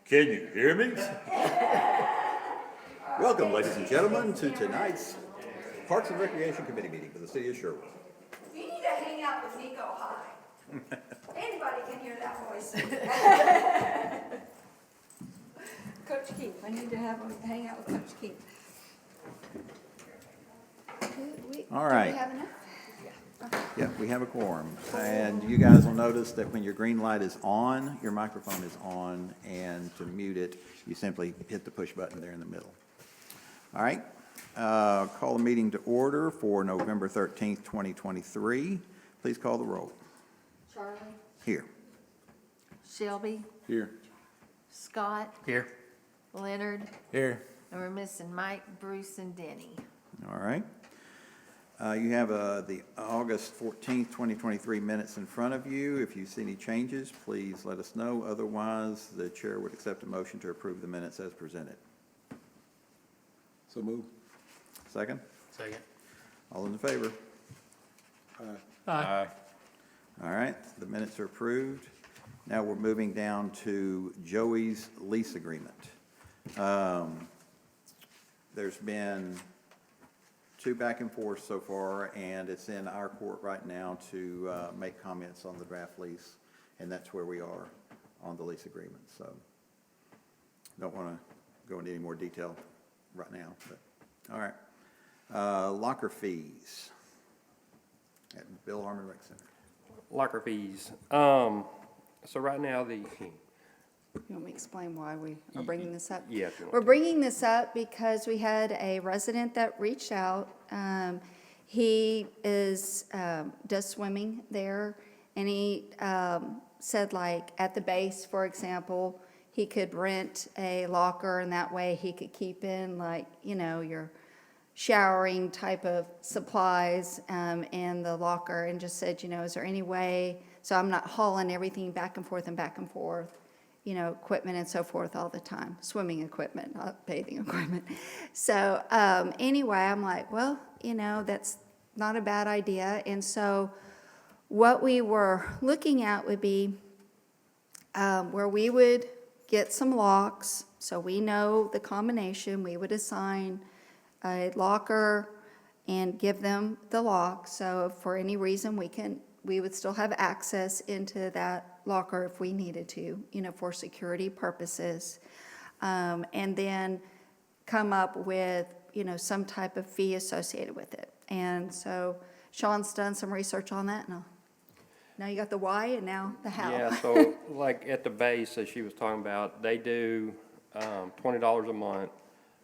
Can you hear me? Welcome, ladies and gentlemen, to tonight's Parks and Recreation Committee meeting for the city of Sherwood. You need to hang out with Nico High. Anybody can hear that voice. Coach Keith, I need to have him hang out with Coach Keith. All right. Do we have enough? Yeah, we have a quorum. And you guys will notice that when your green light is on, your microphone is on, and to mute it, you simply hit the push button there in the middle. All right. Call the meeting to order for November 13th, 2023. Please call the roll. Charlie, Here. Shelby, Here. Scott, Here. Leonard, Here. and we're missing Mike, Bruce, and Denny. All right. You have the August 14th, 2023 minutes in front of you. If you see any changes, please let us know. Otherwise, the chair would accept a motion to approve the minutes as presented. So move. Second? Second. All in favor? Aye. All right, the minutes are approved. Now we're moving down to Joey's lease agreement. There's been two back and forth so far, and it's in our court right now to make comments on the draft lease, and that's where we are on the lease agreement. So don't want to go into any more detail right now, but all right. Locker fees at Bill Harmon Rec Center. Locker fees. So right now You want me to explain why we are bringing this up? yeah, if you want We're to. bringing this up because we had a resident that reached out. He does swimming there, and he said, like, at the base, for example, he could rent a locker, and that way he could keep in, like, you know, your showering type of supplies in the locker, and just said, you know, is there any way, so I'm not hauling everything back and forth, you know, equipment and so forth all the time, swimming equipment, not bathing equipment. So anyway, I'm like, well, you know, that's not a bad idea. And so what we were looking at would be where we would get some locks, so we know the combination. We would assign a locker and give them the lock. So if for any reason we would still have access into that locker if we needed to, you know, for security purposes. And then come up with, you know, some type of fee associated with it. And so Sean's done some research on that. Now you got the why and now the how. Yeah, so like at the base, as she was talking about, they do $20 a month.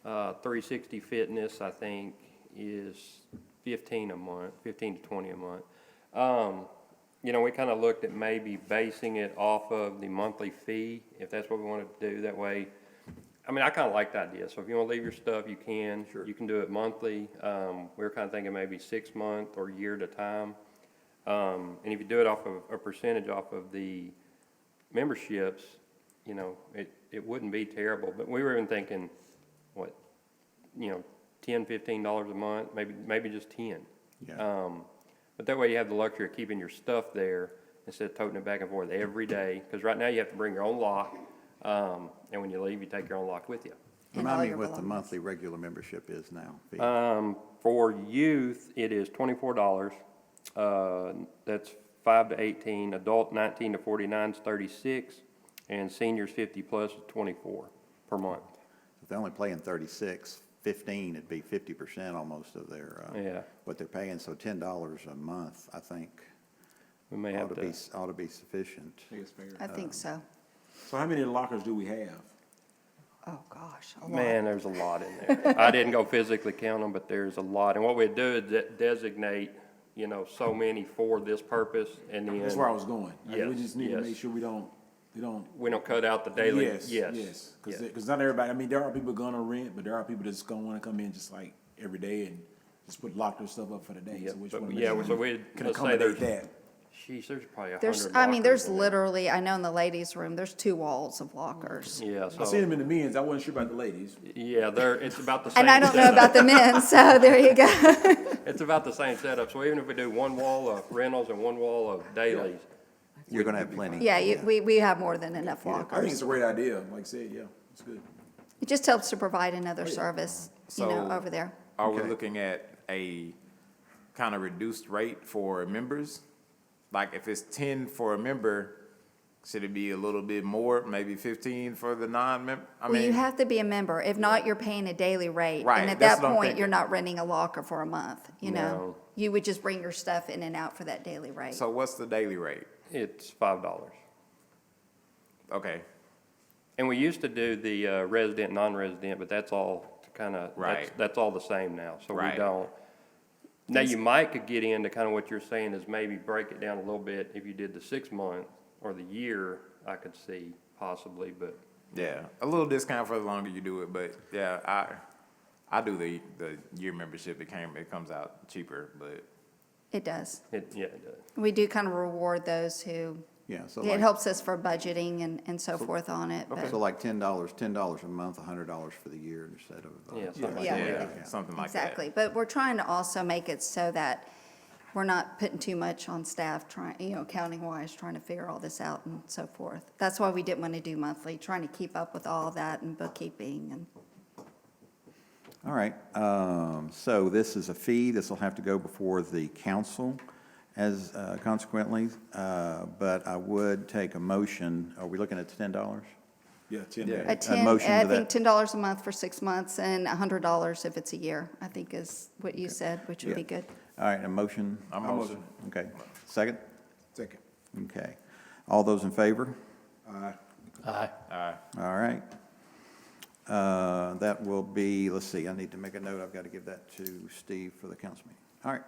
360 Fitness, I think, is $15 a month, 15 to 20 a month. You know, we kind of looked at maybe basing it off of the monthly fee, if that's what we wanted to do. That way, I mean, I kind of like the idea. So if you want to leave your stuff, you can. Sure. You can do it monthly. We were kind of thinking maybe 6 month or year at a time. And if you do it off of a percentage off of the memberships, you know, it wouldn't be terrible. But we were even thinking, what, you know, $10, $15 a month, maybe just 10. Yeah. But that way you have the luxury of keeping your stuff there instead of toting it back and forth every day. Because right now you have to bring your own lock, and when you leave, you take your own lock with you. And all Remind me your what the belongings. monthly regular membership is now. Fee. For youth, it is $24. That's 5 to 18. Adult 19 to 49 is 36, and seniors 50 plus is 24 per month. If they're only playing 36, 15, it'd be 50% almost of their, Yeah. what they're paying. So $10 a month, I think, We may have to. ought to be sufficient. I think so. So how many lockers do we have? Oh, gosh, a lot. Man, there's a lot in there. I didn't go physically count them, but there's a lot. And what we do is designate, you know, so many for this purpose, and then That's where I was going. Like, we Yes, just need to yes. make sure we don't. we don't cut out the daily. Yes. Because not everybody. I mean, there are people gonna rent, but there are people that's gonna want to come in just like every day and just lock their stuff up for the day. Yeah, So we just but wanna make yeah, sure so we we can let's say accommodate there's that. Sheesh, there's probably 100 There's lockers in there. literally, I know in the ladies' room, there's 2 walls of lockers. Yeah, I seen so them in the men's. I wasn't sure about the ladies. yeah, it's about the same. And I don't know setup. about the men, so there you go. It's about the same setup. So even if we do one wall of rentals and one wall of dailies, You're gonna have plenty. Yeah, we have more than enough I think it's lockers. a great idea, like I said, yeah, it's good. It just helps to provide another service, you know, So- over there. Are we Okay. looking at a kind of reduced rate for members? Like if it's 10 for a member, should it be a little bit more, maybe 15 for the non-member? I Well, you mean, have to be a member. If not, you're paying a daily rate. Right, And at that's that what I'm point, thinking. you're not renting a locker for a month, you know? No. You would just bring your stuff in and out for that daily rate. so what's the daily rate? It's $5. Okay, And we used to do the resident, non-resident, but that's all kind of, Right. that's all the same now, so we Right. don't. Now, you might could get into kind of what you're saying is maybe break it down a little bit. If you did the 6 month or the year, I could see possibly, but yeah, a little discount for the longer you do it, but yeah, I do the year membership. It comes out cheaper, but It does. yeah, it does. We do kind of reward those who, Yeah, so it like, helps us for budgeting and so forth on it. but- so like $10 a month, $100 for the year instead of. Yeah, something like Yeah. yeah, something like that. Exactly, but we're trying to also make it so that we're not putting too much on staff, trying, you know, accounting-wise, trying to figure all this out and so forth. That's why we didn't want to do monthly, trying to keep up with all of that and bookkeeping and. All right, so this is a fee, this will have to go before the council as consequently, but I would take a motion, are we looking at $10? Yeah, 10 Yeah. days. A 10, motion I to think that. $10 a month for 6 months and $100 if it's a year, I think is what you said, which would be Yeah. good. All right, a motion? I'm I'll motion. Okay, second? Second. Okay. All those in favor? Aye. All right. That will be, let's see, I need to make a note, I've got to give that to Steve for the council meeting. All right.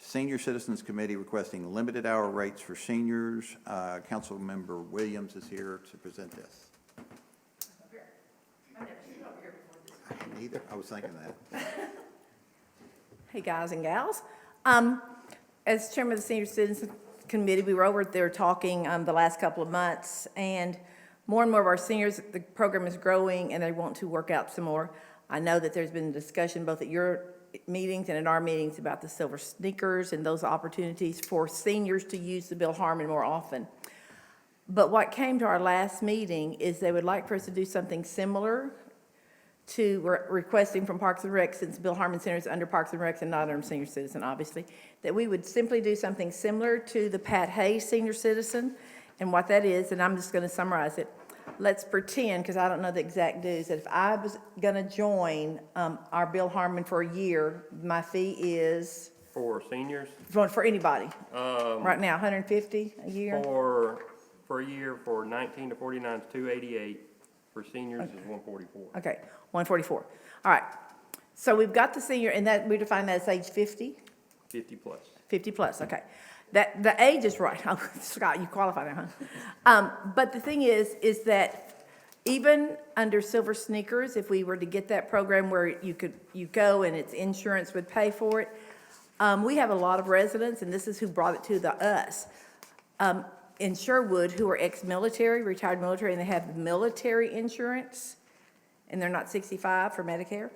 Senior Citizens Committee requesting limited hour rates for seniors. Councilmember Williams is here to present this. I hadn't either, I was thinking that. Hey, guys and gals. As chairman of the Senior Citizens Committee, we were over there talking the last couple of months, and more of our seniors, the program is growing, and they want to work out some more. I know that there's been discussion both at your meetings and at our meetings about the silver sneakers and those opportunities for seniors to use the Bill Harmon more often. But what came to our last meeting is they would like for us to do something similar to requesting from Parks and Rec, since Bill Harmon Center is under Parks and Rec and not under Senior Citizen, obviously, that we would simply do something similar to the Pat Hayes Senior Citizen. And what that is, and I'm just going to summarize it. Let's pretend, because I don't know the exact dues, that if I was going to join our Bill Harmon for a year, my fee is, For seniors, for anybody, right now, $150 a year? for a year, for 19 to 49 is $288. For seniors is $144. Okay, 144. All right. So we've got the senior, and that, we define that as age 50? 50 plus. 50 plus, okay. That, the age is right. Oh, Scott, you qualify there, huh? But the thing is that even under Silver Sneakers, if we were to get that program where you go and its insurance would pay for it, we have a lot of residents, and this is who brought it to us, in Sherwood, who are ex-military, retired military, and they have military insurance, and they're not 65 for Medicare.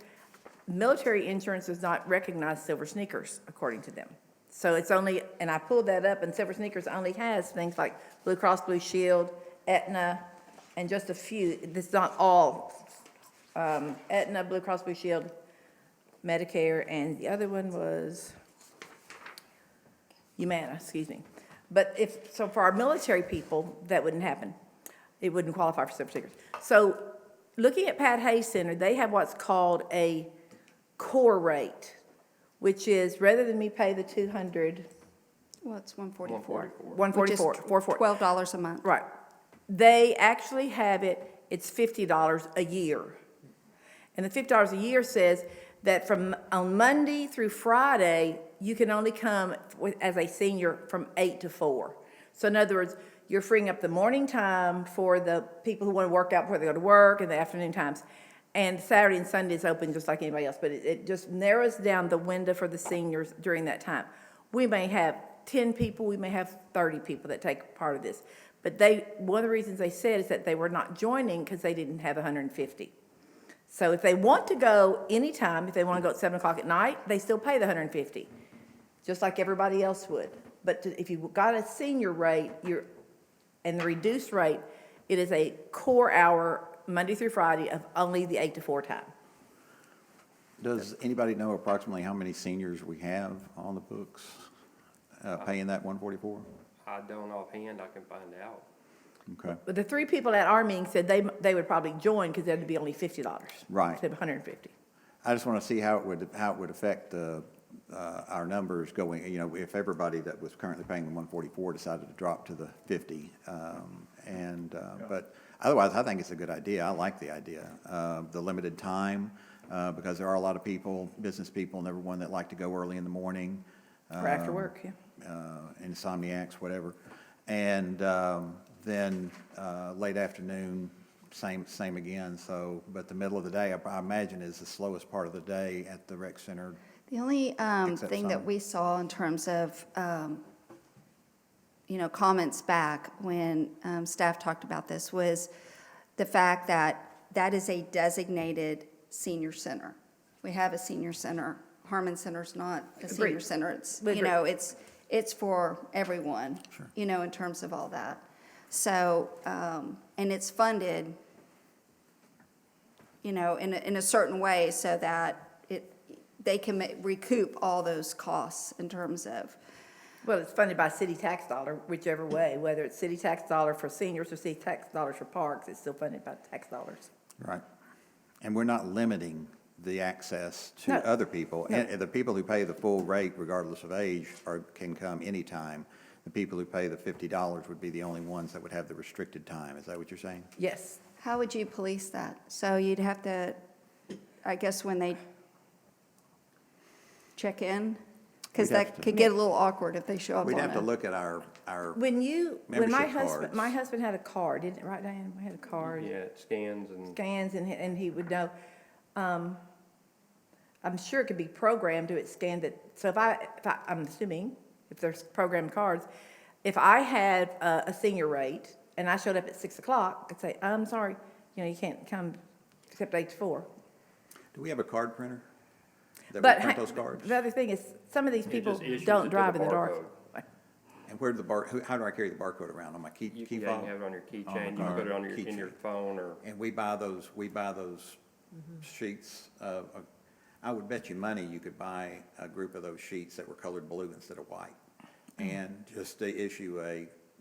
Military insurance does not recognize Silver Sneakers, according to them. So it's only, and I pulled that up, and Silver Sneakers only has things like Blue Cross Blue Shield, Aetna, and just a few. It's not all. Aetna, Blue Cross Blue Shield, Medicare, and the other one was Humana, excuse me. But so for our military people, that wouldn't happen. It wouldn't qualify for Silver Sneakers. So looking at Pat Hayes Center, they have what's called a core rate, which is, rather than me pay the 200, Well, it's 144. 144, 440. $12 a month. Right. They actually have it's $50 a year. And the $50 a year says that on Monday through Friday, you can only come as a senior from 8 to 4. So in other words, you're freeing up the morning time for the people who want to work out before they go to work, and the afternoon times. And Saturday and Sunday is open just like anybody else, but it just narrows down the window for the seniors during that time. We may have 10 people, we may have 30 people that take part of this. But one of the reasons they said is that they were not joining because they didn't have 150. So if they want to go anytime, if they want to go at 7 o'clock at night, they still pay the 150, just like everybody else would. but if you got a senior rate, and the reduced rate, it is a core hour, Monday through Friday, of only the 8 to 4 time. Does anybody know approximately how many seniors we have on the books paying that 144? I don't offhand, I can find out. Okay. But the 3 people at our meeting said they would probably join because that'd be only $50. Right. Instead of $150. I just want to see how it would affect our numbers going, if everybody that was currently paying the 144 decided to drop to the 50. But otherwise, I think it's a good idea. I like the idea. The limited time, because there are a lot of people, business people and everyone that like to go early in the morning. Or after work, yeah. Insomniacs, whatever. And then late afternoon, same again. So, but the middle of the day, I imagine, is the slowest part of the day at the rec center. The only Except thing that some. we saw in terms of, comments back when staff talked about this was the fact that that is a designated senior center. We have a senior center. Harmon Center's not a senior Agreed. center. It's, We agree. it's for everyone, in terms of all that. So, and it's funded, in a certain way so that they can recoup all those costs in terms of, Well, it's funded by city tax dollar, whichever way, whether it's city tax dollar for seniors or city tax dollars for parks, it's still funded by tax dollars. Right. And we're not limiting the access to No. other people. No. And the people who pay the full rate regardless of age can come anytime. The people who pay the $50 would be the only ones that would have the restricted time. Is that what you're saying? Yes. how would you police that? So you'd have to, I guess, when they check in? Because We'd have that to- could get a little awkward if they show up We'd on have to a. look at our, When Membership cards. my husband had a card, didn't it, right, Diane? We had a card. Yeah, it scans and, Scans and he would know. I'm sure it could be programmed to scan that. So I'm assuming, if there's programmed cards, if I had a senior rate and I showed up at 6 o'clock, I'd say, I'm sorry, you can't come except 8 to 4. do we have a card printer that But would print those cards? the other thing is, some of these It people just issues it don't to drive the in the dark. barcode. And how do I carry the barcode around? On my key you key can fob? have it on your On keychain, you can our put it on your, in keychain. your phone or. And we buy those sheets I would bet you money you could buy a group of those sheets that were colored blue instead of white. And just to issue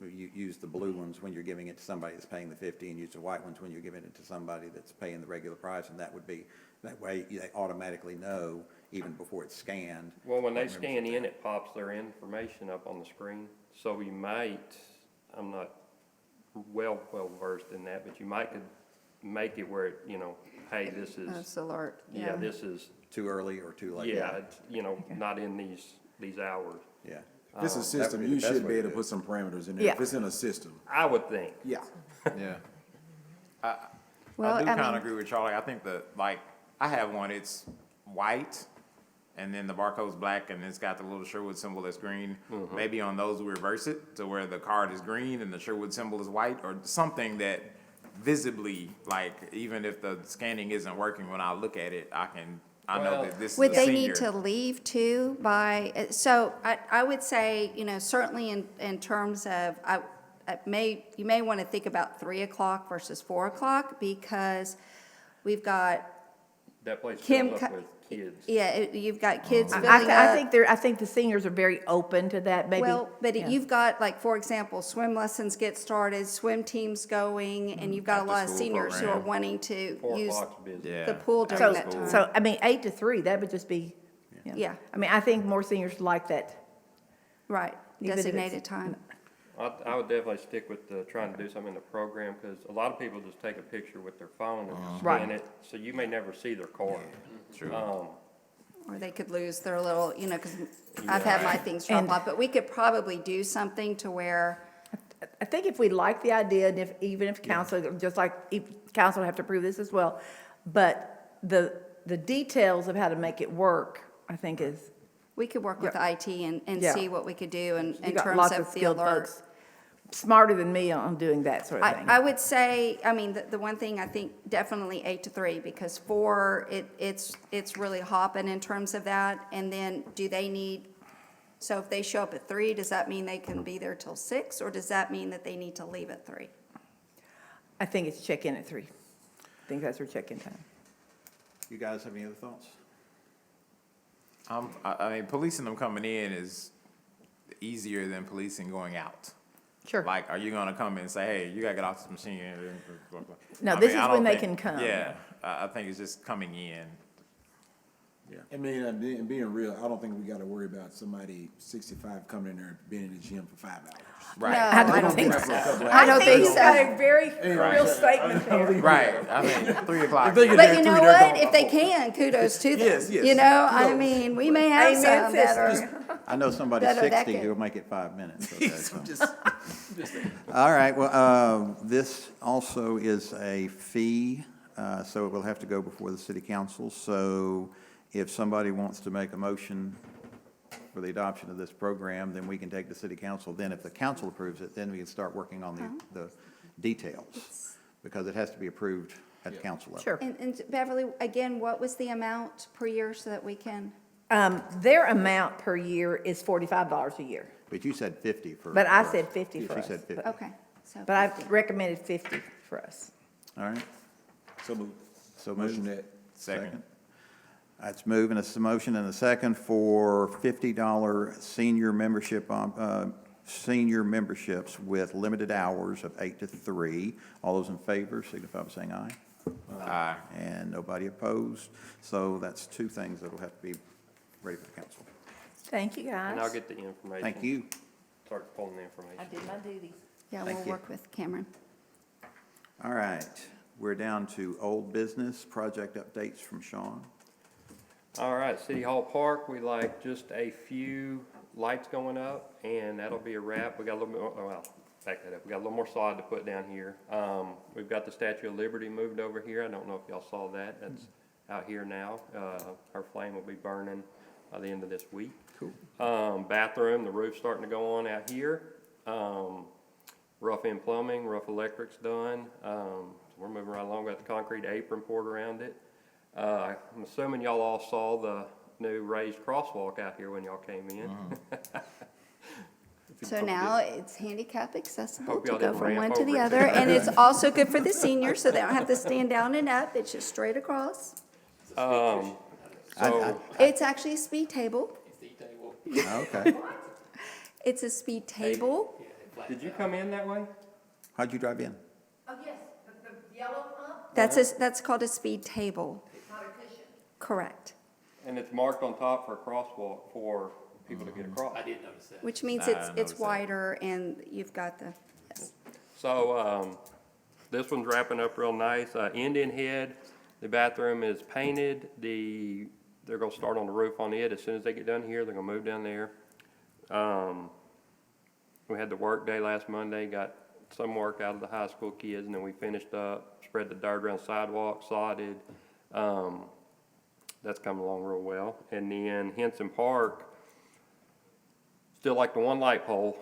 you use the blue ones when you're giving it to somebody that's paying the 50 and use the white ones when you're giving it to somebody that's paying the regular price. And that way they automatically know even before it's scanned. Well, when they what scan membership in, it pops their information up on the screen. So you might, I'm not well versed in that, but you might could make it where, hey, this is, That's alert, yeah, this is, Too early or too late? yeah, it's, not in these hours. Yeah. If it's a That system, would be you the best should way be to able to do put some parameters in there. Yeah. If it's in a system, I would think. yeah. Yeah. Well, I do I kind of mean- agree with Charlie. I think I have one, it's white, and then the barcode's black, and it's got the little Sherwood symbol that's green. Maybe on those we reverse it to where the card is green and the Sherwood symbol is white, or something that visibly, even if the scanning isn't working, when I look at it, I know Well- that this is a Would they senior. need to leave too by, so I would say, certainly in terms of, you may want to think about 3 o'clock versus 4 o'clock because we've got, That place Kim filled up co- with kids. you've got kids filling I up. think the seniors are very open to that, maybe. Well, but yeah. you've got, for example, swim lessons get started, swim teams going, and you've got a lot of After-school seniors who are program. wanting to 4 use o'clock's busy. Yeah. the pool during So, that time. so, 8 to 3, that would just be, Yeah. I think more seniors like that. Right, Even if it's- designated time. I would definitely stick with trying to do something in the program, because a lot of people just take a picture with their phone and scan Right. it, so you may never see their card. True. Or they could lose their little, because I've had my things drop And- off, but we could probably do something to where, I think if we like the idea, and even if council, just like, council would have to approve this as well, but the details of how to make it work, I think is, we could work with IT and Yeah. see what we could do in you got terms lots of of the skilled alert. folks, smarter than me on doing that sort of thing. I would say, the one thing, I think definitely 8 to 3, because 4, it's really hopping in terms of that. And then do they need So if they show up at 3, does that mean they can be there till 6, or does that mean that they need to leave at 3? I think it's check-in at 3. I think that's their check-in time. You guys have any other thoughts? I mean, policing them coming in is easier than policing going out. Sure. Like, are you gonna come in and say, hey, you gotta get off this machine? No, I this mean, is I when don't they think- can come. Yeah, I think it's just coming in. I mean, being real, I don't think we gotta worry about somebody 65 coming in there, being in the gym for 5 hours. No, Right, I don't think For a couple so. hours. I don't think you've got so. a very real statement there. right, I mean, 3 o'clock. If they get But there you at know 3, they're what? going, If they "Oh." can, kudos to them. Yes, yes. You know, I Kudos. mean, we may have Amen, some that sisters. are, I know somebody That are that 60 good. who'll make it 5 minutes. Okay, so. Just- All right, well, this also is a fee, so it will have to go before the city council. So if somebody wants to make a motion for the adoption of this program, then we can take the city council. Then if the council approves it, then we can start working on the details, because it has to be approved at the council level. Sure. and Beverly, again, what was the amount per year so that we can? Their amount per year is $45 a year, But you said 50 for. but I for us. said 50 for She us. said 50. Okay, so. But I 50. recommended 50 for us. All right, So moved. so Motion moved. that. Second. That's moving, it's a motion and a second for $50 senior membership, senior memberships with limited hours of 8 to 3. All those in favor signify by saying aye. Aye. And nobody opposed. So that's 2 things that'll have to be ready for the council. Thank you, guys. And I'll get the information. Thank you. Start pulling the information. I did my duty. Yeah, Thank we'll you. work with Cameron. All right, we're down to old business, project updates from Sean. All right, City Hall Park, we like just a few lights going up, and that'll be a wrap. We got a little more, well, back that up, we got a little more sod to put down here. We've got the Statue of Liberty moved over here. I don't know if y'all saw that. That's out here now. Her flame will be burning by the end of this week. Cool. Bathroom, the roof's starting to go on out here. Rough in plumbing, rough electric's done. We're moving right along, got the concrete apron poured around it. I'm assuming y'all all saw the new raised crosswalk out here when y'all came in. So now it's handicap accessible Hope to y'all go didn't from ramp one to over the it. other. And it's also good for the seniors, so they don't have to stand down and up. It's just straight across. So, It's actually a speed table. Okay. It's a speed table. did you come in that way? How'd you drive in? Oh, yes, the yellow pump, That's called a speed table. not a cushion. Correct. And it's marked on top for a crosswalk for people to get across. Which means I it's noticed that. wider and you've got the, yes. So, this one's wrapping up real nice. Indian Head, the bathroom is painted. They're gonna start on the roof on it. As soon as they get done here, they're gonna move down there. We had the work day last Monday, got some work out of the high school kids, and then we finished up, spread the dirt around sidewalk, sodded. That's coming along real well. And then Henson Park, still like the one light pole.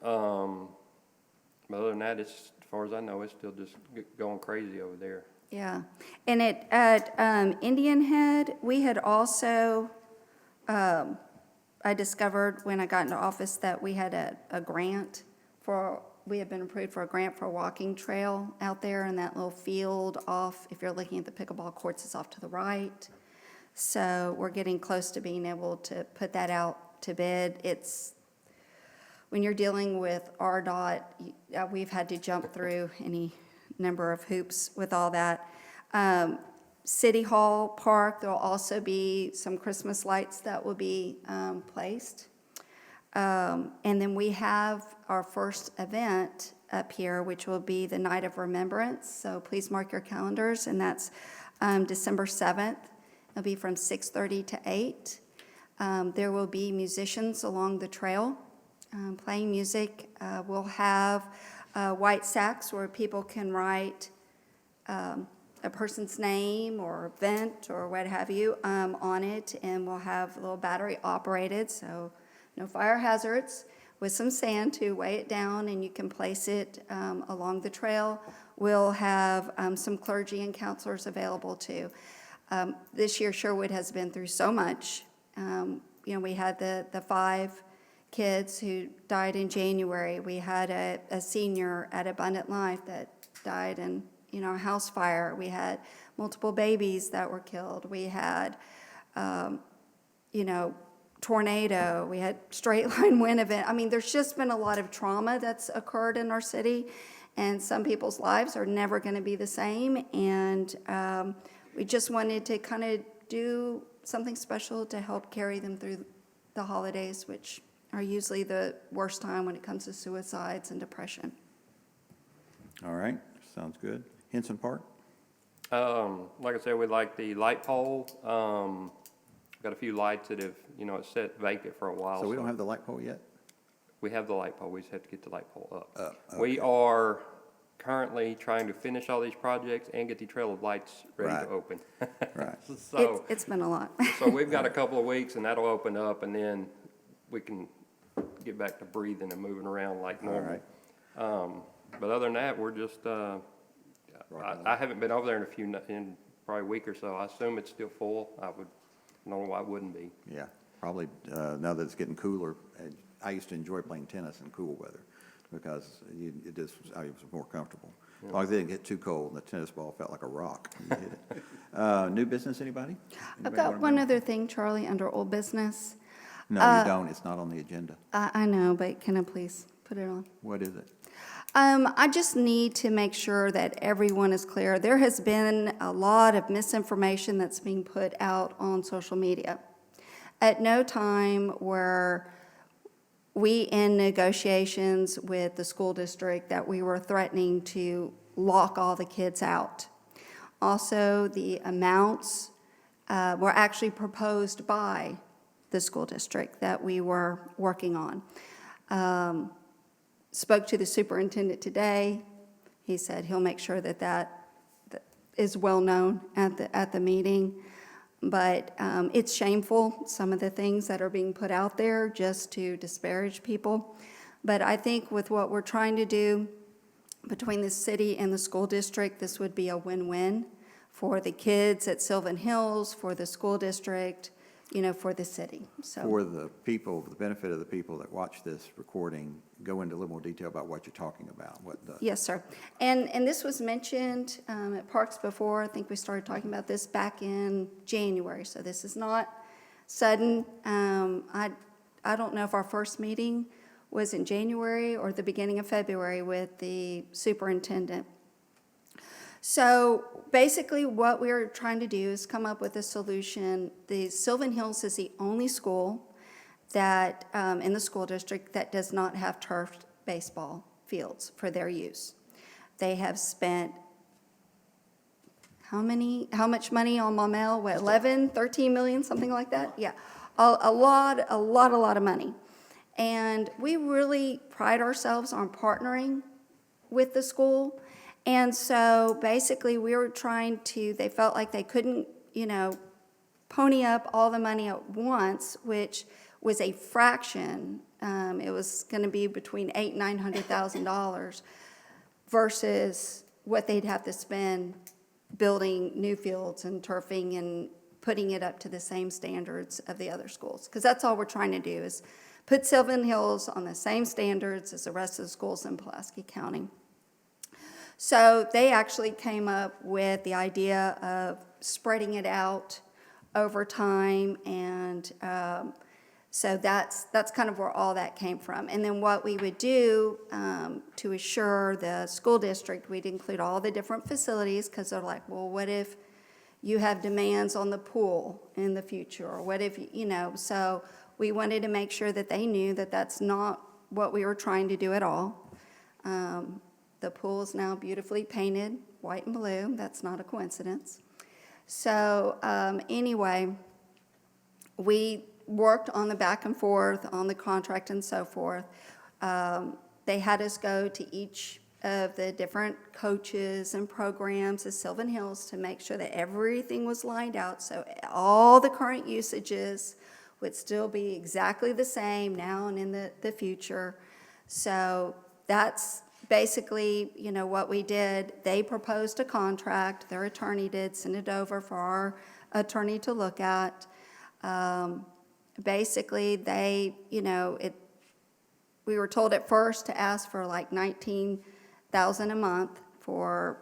But other than that, it's, as far as I know, it's still just going crazy over there. Yeah. And at Indian Head, we had also, I discovered when I got into office that we had a grant we had been approved for a grant for a walking trail out there in that little field off, if you're looking at the pickleball courts, it's off to the right. So we're getting close to being able to put that out to bid. When you're dealing with RDOT, we've had to jump through any number of hoops with all that. City Hall Park, there'll also be some Christmas lights that will be placed. And then we have our first event up here, which will be the Night of Remembrance. So please mark your calendars, and that's December 7th. It'll be from 6:30 to 8. There will be musicians along the trail playing music. We'll have white sacks where people can write a person's name or event or what have you on it, and we'll have a little battery operated, so no fire hazards, with some sand to weigh it down, and you can place it along the trail. We'll have some clergy and counselors available too. This year Sherwood has been through so much. We had the 5 kids who died in January. We had a senior at Abundant Life that died in, a house fire. We had multiple babies that were killed. We had, tornado. We had straight line wind event. I mean, there's just been a lot of trauma that's occurred in our city, and some people's lives are never going to be the same. And we just wanted to kind of do something special to help carry them through the holidays, which are usually the worst time when it comes to suicides and depression. All right, sounds good. Henson Park? Like I said, we like the light pole. Got a few lights that have, it's set vacant for a while. So we don't have the light pole yet? We have the light pole, we just have to get the light pole up. Okay. We are currently trying to finish all these projects and get the trail of lights ready Right. to open. Right. So, It's been a lot. so we've got a couple of weeks and that'll open up and then we can get back to breathing and moving around like normal. But other than that, we're just, I haven't been over there in probably a week or so. I assume it's still full. I don't know why it wouldn't be. Yeah, probably, now that it's getting cooler, and I used to enjoy playing tennis in cool weather because I was more comfortable. As long as it didn't get too cold and the tennis ball felt like a rock when you hit it. New business, anybody? I've Anybody got wanna one bring- other thing, Charlie, under old business. No, you don't, it's not on the agenda. I know, but can I please put it on? What is it? I just need to make sure that everyone is clear. There has been a lot of misinformation that's being put out on social media. At no time were we in negotiations with the school district that we were threatening to lock all the kids out. Also, the amounts were actually proposed by the school district that we were working on. Spoke to the superintendent today. He said he'll make sure that is well known at the meeting. But it's shameful, some of the things that are being put out there just to disparage people. But I think with what we're trying to do between the city and the school district, this would be a win-win for the kids at Sylvan Hills, for the school district, for the city. So. For the people, the benefit of the people that watch this recording, go into a little more detail about what you're talking about, Yes, sir. And this was mentioned at Parks before. I think we started talking about this back in January, so this is not sudden. I don't know if our first meeting was in January or the beginning of February with the superintendent. So basically what we're trying to do is come up with a solution. The Sylvan Hills is the only school that, in the school district, that does not have turfed baseball fields for their use. They have spent how much money on Maumelle? What, 11, 13 million, something like that? Yeah, a lot of money. And we really pride ourselves on partnering with the school. And so basically we were they felt like they couldn't, pony up all the money at once, which was a fraction. It was going to be between $800,000 and $900,000 versus what they'd have to spend building new fields and turfing and putting it up to the same standards of the other schools. Because that's all we're trying to do is put Sylvan Hills on the same standards as the rest of the schools in Pulaski County. So they actually came up with the idea of spreading it out over time, and so that's kind of where all that came from. And then what we would do to assure the school district, we'd include all the different facilities, because they're like, well, what if you have demands on the pool in the future, or what if, so we wanted to make sure that they knew that that's not what we were trying to do at all. The pool is now beautifully painted, white and blue. That's not a coincidence. So anyway, we worked on the back and forth on the contract and so forth. They had us go to each of the different coaches and programs at Sylvan Hills to make sure that everything was lined out, so all the current usages would still be exactly the same now and in the future. So that's basically, what we did. They proposed a contract, their attorney did, send it over for our attorney to look at. Basically, they, we were told at first to ask for like 19,000 a month for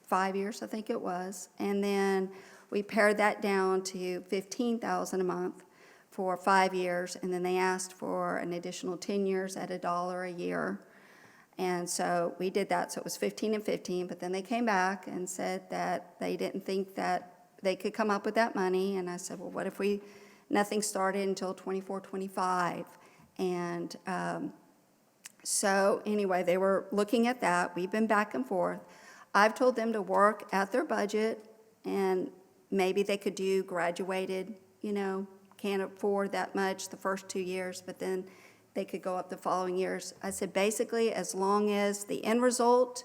5 years, I think it was. And then we pared that down to 15,000 a month for 5 years. And then they asked for an additional 10 years at $1 a year. And so we did that, so it was 15 and 15, but then they came back and said that they didn't think that they could come up with that money. And I said, well, what if nothing started until 24, 25? And so anyway, they were looking at that. We've been back and forth. I've told them to work at their budget, and maybe they could do graduated, can't afford that much the first 2 years, but then they could go up the following years. I said, basically, as long as the end result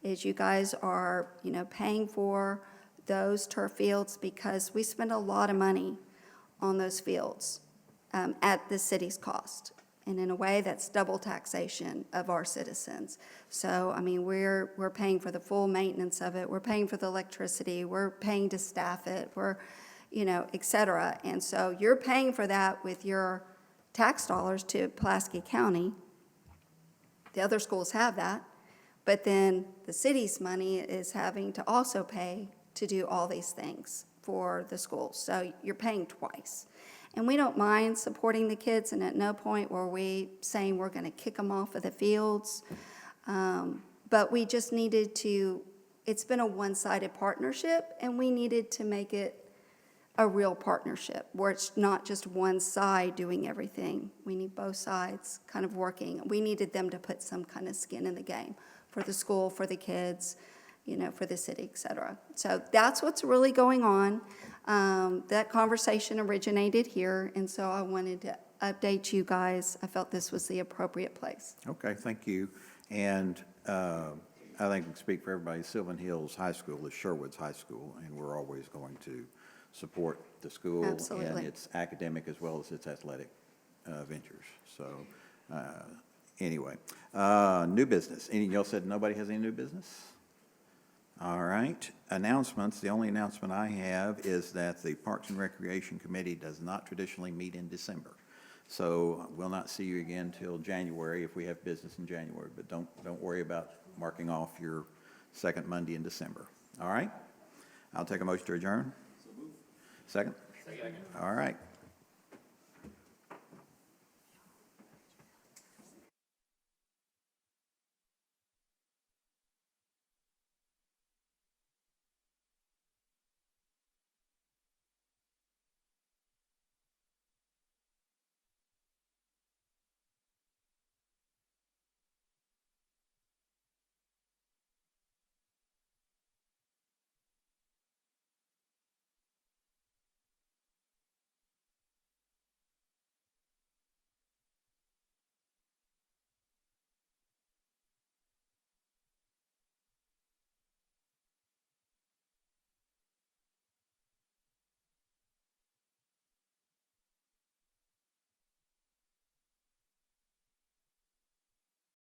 is you guys are, paying for those turf fields, because we spend a lot of money on those fields at the city's cost. And in a way, that's double taxation of our citizens. So, I mean, we're paying for the full maintenance of it. We're paying for the electricity. We're paying to staff it. We're, et cetera. And so you're paying for that with your tax dollars to Pulaski County. The other schools have that. But then the city's money is having to also pay to do all these things for the schools. So you're paying twice. And we don't mind supporting the kids, and at no point were we saying we're going to kick them off of the fields. But we just needed to, it's been a one-sided partnership, and we needed to make it a real partnership where it's not just one side doing everything. We need both sides kind of working. We needed them to put some kind of skin in the game for the school, for the kids, for the city, et cetera. So that's what's really going on. That conversation originated here, and so I wanted to update you guys. I felt this was the appropriate place. Okay, thank you. And I think I can speak for everybody, Sylvan Hills High School is Sherwood's high school, and we're always going to support the school Absolutely. and its academic as well as its athletic ventures. So anyway, new business. Y'all said nobody has any new business? All right, announcements. The only announcement I have is that the Parks and Recreation Committee does not traditionally meet in December. So we'll not see you again till January if we have business in January, but don't worry about marking off your second Monday in December. All right? I'll take a motion to adjourn. Second? Second. All right.